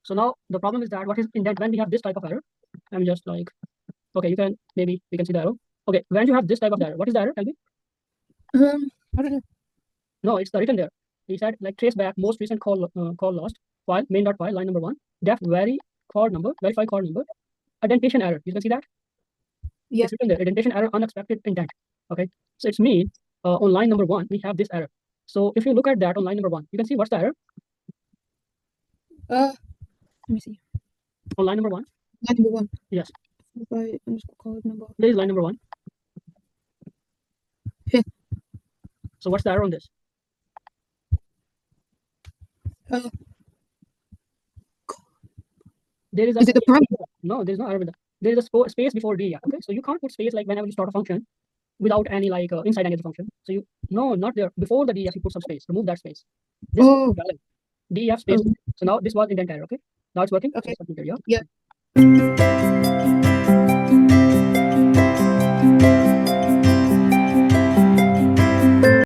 So now the problem is that what is indent when we have this type of error? I'm just like, okay, you can maybe we can see the arrow. Okay, when you have this type of error, what is the error? Tell me. I don't know. No, it's the written there. He said like trace back most recent call lost file main.py line number 1 def verify call number indentation error. You can see that. Yeah. It's written there. Indentation error unexpected indent. Okay, so it's mean on line number 1 we have this error. So if you look at that on line number 1, you can see what's the error Let me see. on line number 1. Line number 1. Yes. By underscore code number. There is line number 1. Here. So what's the error on this? There is a Is it the prime? no, there's no error with that. There is a space before D. Okay, so you can't put space like whenever you start a function without any like inside any other function. So you no, not there. Before the def, you put some space. Remove that space. This is valid. Def space. So now this was indent error. Okay, now it's working. Okay. So it's working there, yeah.